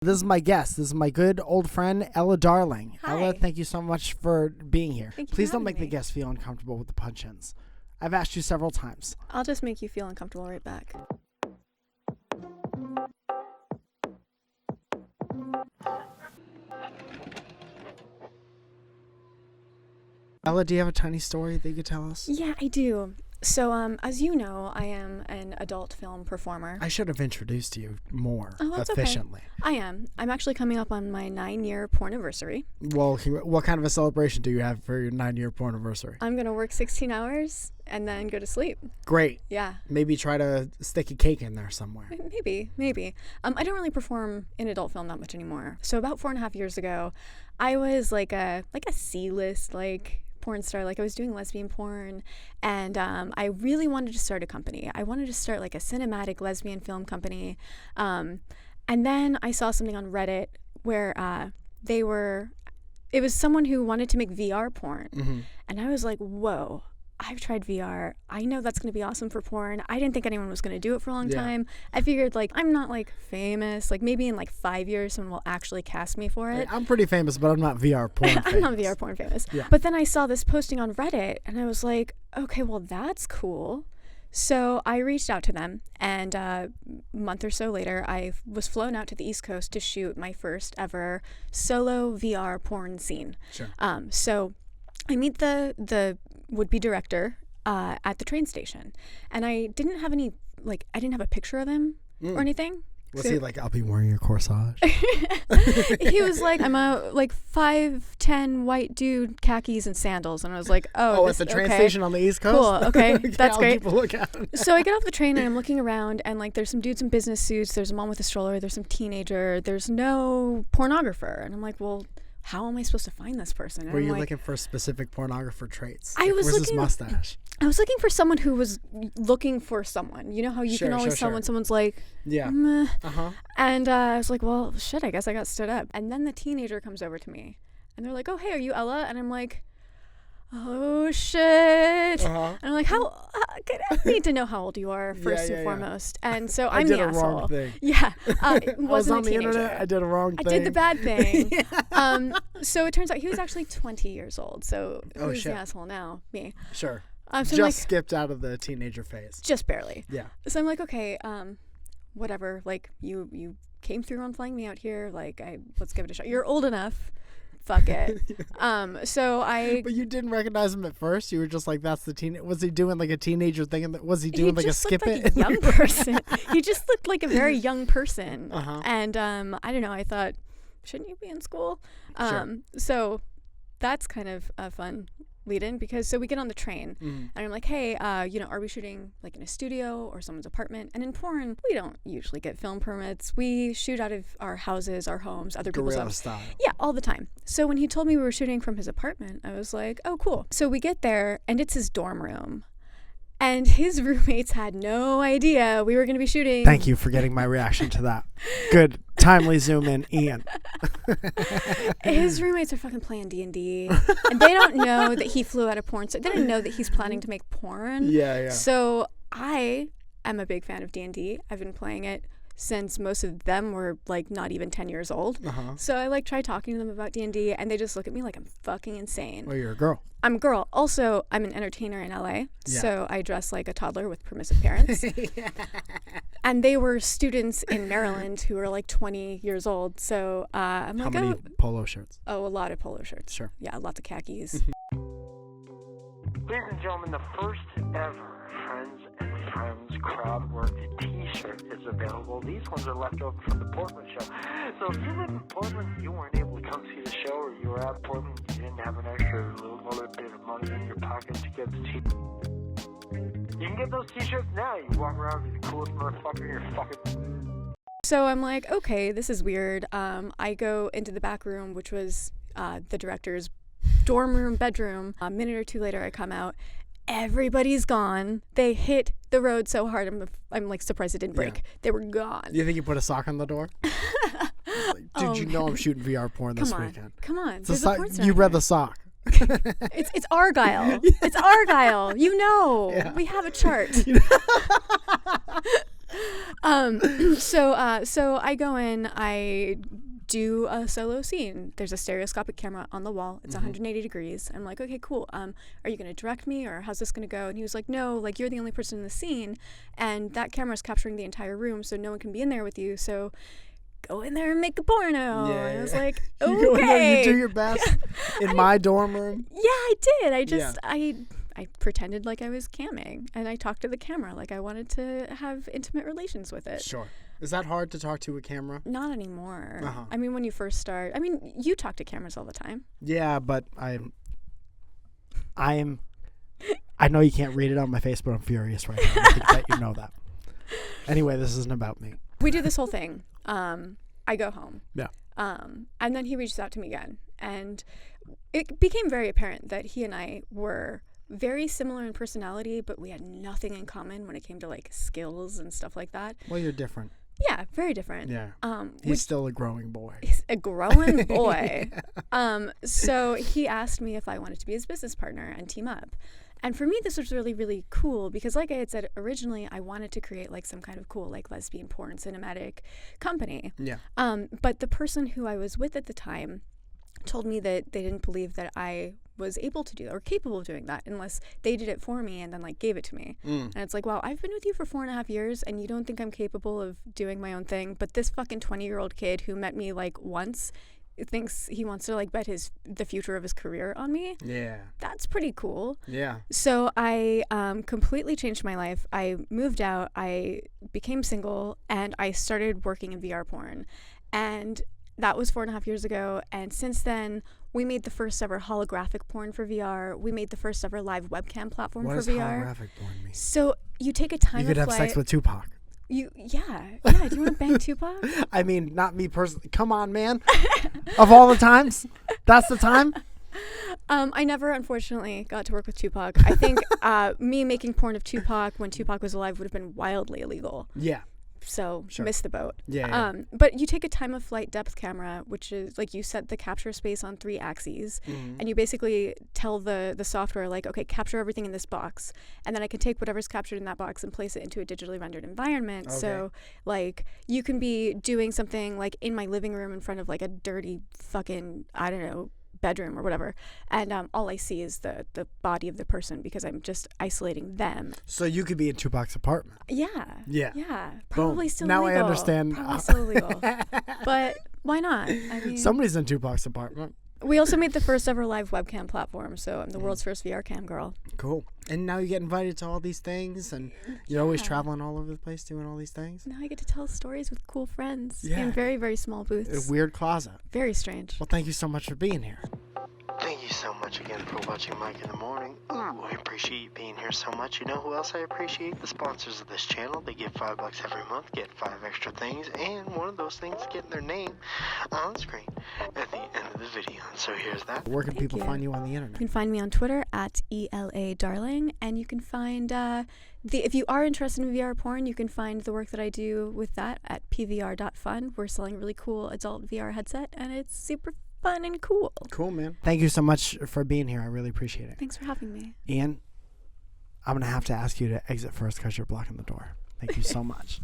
This is my guest. This is my good old friend, Ela Darling. Hi. Ela, thank you so much for being here. Thank you Please for don't make having the me. guests feel uncomfortable with the punch-ins. I've asked you several times. I'll just make you feel uncomfortable right back. Ela, do you have a tiny story that you could tell us? Yeah, I do. So, as you know, I am an adult film performer. I should have introduced you more that's efficiently. Okay. I am. I'm actually coming up on my 9-year porniversary. Well, what kind of a celebration do you have for your 9-year porniversary? I'm going to work 16 hours and then go to sleep. Great. Yeah. Maybe try to stick a cake in there somewhere. Maybe. I don't really perform in adult film that much anymore. So about 4.5 years ago, I was like a C-list, porn star. I was doing lesbian porn, and I really wanted to start a company. I wanted to start a cinematic lesbian film company, and then I saw something on Reddit where it was someone who wanted to make VR porn, and I was like, whoa, I've tried VR. I know that's going to be awesome for porn. I didn't think anyone was going to do it for a long time. I figured I'm not famous. Maybe in 5 years someone will actually cast me for it. Hey, I'm pretty famous, but I'm not VR porn famous. I'm not VR porn famous. Yeah. But then I saw this posting on Reddit and I was like, okay, well that's cool. So I reached out to them, and a month or so later I was flown out to the East Coast to shoot my first ever solo VR porn scene. Sure. So I meet the would-be director at the train station, and I didn't have any I didn't have a picture of him or anything. Was he I'll be wearing your corsage? He was I'm a 5'10" white dude, khakis and sandals, and I was like, at the train station on the East Coast? Cool, okay, that's I'll great. Keep a lookout. So I get off the train and I'm looking around, and there's some dudes in business suits, there's a mom with a stroller, there's some teenager, there's no pornographer, and I'm like, well, how am I supposed to find this person? And Were you looking for specific pornographer traits? I was where's looking. his mustache? I was looking for someone who was looking for someone. You know how you can always tell when someone's yeah. meh. Uh-huh. And I was like, well, shit, I guess I got stood up. And then the teenager comes over to me, and they're like, oh, hey, are you Ela? And I'm like, oh, shit. Uh-huh. And I'm like, I need to know how old you are first and foremost. And so I'm I did the a asshole. Wrong thing. Yeah. I was on a the teenager. internet. I did a wrong thing. I did the bad thing. So it turns out he was actually 20 years old. So who's the asshole now? Me. Sure. So just skipped out of the teenager phase. Just barely. Yeah. So I'm like, okay, whatever. You came through on flying me out here. Let's give it a shot. You're old enough. Fuck it. But you didn't recognize him at first. You were just that's the teen. Was he doing a teenager thing? Was he doing a skip it? He just looked like a young person. He just looked like a very young person. Uh-huh. And I don't know. I thought, shouldn't you be in school? Sure. So that's kind of a fun lead-in, because we get on the train and I'm like, hey, are we shooting in a studio or someone's apartment? And in porn, we don't usually get film permits. We shoot out of our houses, our homes, other people's Guerrilla homes. style. Yeah, all the time. So when he told me we were shooting from his apartment, I was like, oh, cool. So we get there, and it's his dorm room. And his roommates had no idea we were going to be shooting. Thank you for getting my reaction to that. Good. Timely zoom in, Ian. His roommates are fucking playing D&D. And they don't know that he flew out of porn. So they don't know that he's planning to make porn. Yeah. So I am a big fan of D&D. I've been playing it since most of them were not even 10 years old. Uh-huh. So I try talking to them about D&D, and they just look at me like I'm fucking insane. Well, you're a girl. I'm a girl. Also, I'm an entertainer in LA, Yeah. so I dress like a toddler with permissive parents. And they were students in Maryland who were 20 years old. So I'm How like, many polo shirts? a lot of polo shirts. Sure. Yeah, lots of khakis. Ladies and gentlemen, the first ever Friends and Friends crowd work t-shirt is available. These ones are left over from the Portland show. So if you live in Portland, you weren't able to come see the show, or you were out of Portland, you didn't have an extra little bit of money in your pocket to get the t-shirt. You can get those t-shirts now. You walk around with the coolest motherfucker in your fucking... So I'm like, okay, this is weird. I go into the back room, which was the director's dorm room, bedroom. A minute or two later, I come out. Everybody's gone. They hit the road so hard, I'm surprised it didn't break. Yeah. They were gone. You think you put a sock on the door? Dude, you know I'm shooting VR porn this weekend. Come on. It's There's a porn star you in read here. the sock. It's Argyle. It's Argyle. You know. Yeah. We have a chart. So I go in, I do a solo scene. There's a stereoscopic camera on the wall. It's 180 degrees. I'm like, okay, cool. Are you going to direct me, or how's this going to go? And he was like, no, like, you're the only person in the scene, and that camera's capturing the entire room, so no one can be in there with you. So go in there and make a porno. Yeah. And I was like, You go in there, okay. you do your best in my dorm room. Yeah, I did. I pretended like I was camming, and I talked to the camera like I wanted to have intimate relations with it. Sure. Is that hard to talk to a camera? Not anymore. Uh-huh. I mean, when you first start, I mean, you talk to cameras all the time. Yeah, but I know you can't read it on my face, but I'm furious right now. I think that you know that. Anyway, this isn't about me. We do this whole thing. I go home. Yeah. And then he reaches out to me again, and it became very apparent that he and I were very similar in personality, but we had nothing in common when it came to like skills and stuff like that. Well, you're different. Yeah, very different. Yeah. He's still a growing boy. He's a growing boy. So he asked me if I wanted to be his business partner and team up. And for me, this was really, really cool because, like I had said originally, I wanted to create like some kind of cool like lesbian porn cinematic company. Yeah. But the person who I was with at the time told me that they didn't believe that I was able to do that or capable of doing that unless they did it for me and then like gave it to me. And it's like, wow, I've been with you for 4.5 years and you don't think I'm capable of doing my own thing, but this fucking 20-year-old kid who met me like once thinks he wants to like bet the future of his career on me. Yeah. That's pretty cool. Yeah. So I completely changed my life. I moved out, I became single, and I started working in VR porn. And that was 4.5 years ago. And since then, we made the first ever holographic porn for VR. We made the first ever live webcam platform for VR. What does holographic porn mean? So you take a time You could of have flight. sex with Tupac. Yeah. Do you want to bang Tupac? I mean, not me personally. Come on, man. Of all the times, that's the time. I never, unfortunately, got to work with Tupac. I think me making porn of Tupac when Tupac was alive would have been wildly illegal. Yeah. So Sure. missed the boat. Yeah. But you take a time of flight depth camera, which is like you set the capture space on 3 axes, and you basically tell the software like, okay, capture everything in this box, and then I can take whatever's captured in that box and place it into a digitally rendered environment. Okay. So like you can be doing something like in my living room in front of like a dirty fucking, I don't know, bedroom or whatever, and all I see is the body of the person because I'm just isolating them. So you could be in Tupac's apartment. Yeah. Boom. Probably still Now illegal. I understand. Probably still illegal. But why not? I mean, Somebody's in Tupac's apartment. we also made the first ever live webcam platform, so I'm the world's first VR cam girl. Cool. And now you get invited to all these things, and you're always traveling all over the place doing all these things. Now I get to tell stories with cool friends Yeah. in very, very small booths. A weird closet. Very strange. Well, thank you so much for being here. Thank you so much again for watching Mike in the Morning. Ooh, I appreciate you being here so much. You know who else I appreciate? The sponsors of this channel. They give $5 every month, get 5 extra things, and one of those things getting their name on screen at the end of the video. So here's that. Where can people you. find you on the You internet? can find me on Twitter at Ela Darling, and you can find if you are interested in VR porn, you can find the work that I do with that at pvr.fun. We're selling a really cool adult VR headset, and it's super fun and cool. Cool, man. Thank you so much for being here. I really appreciate it. Thanks for having me. Ian, I'm going to have to ask you to exit first because you're blocking the door. Thank you so much.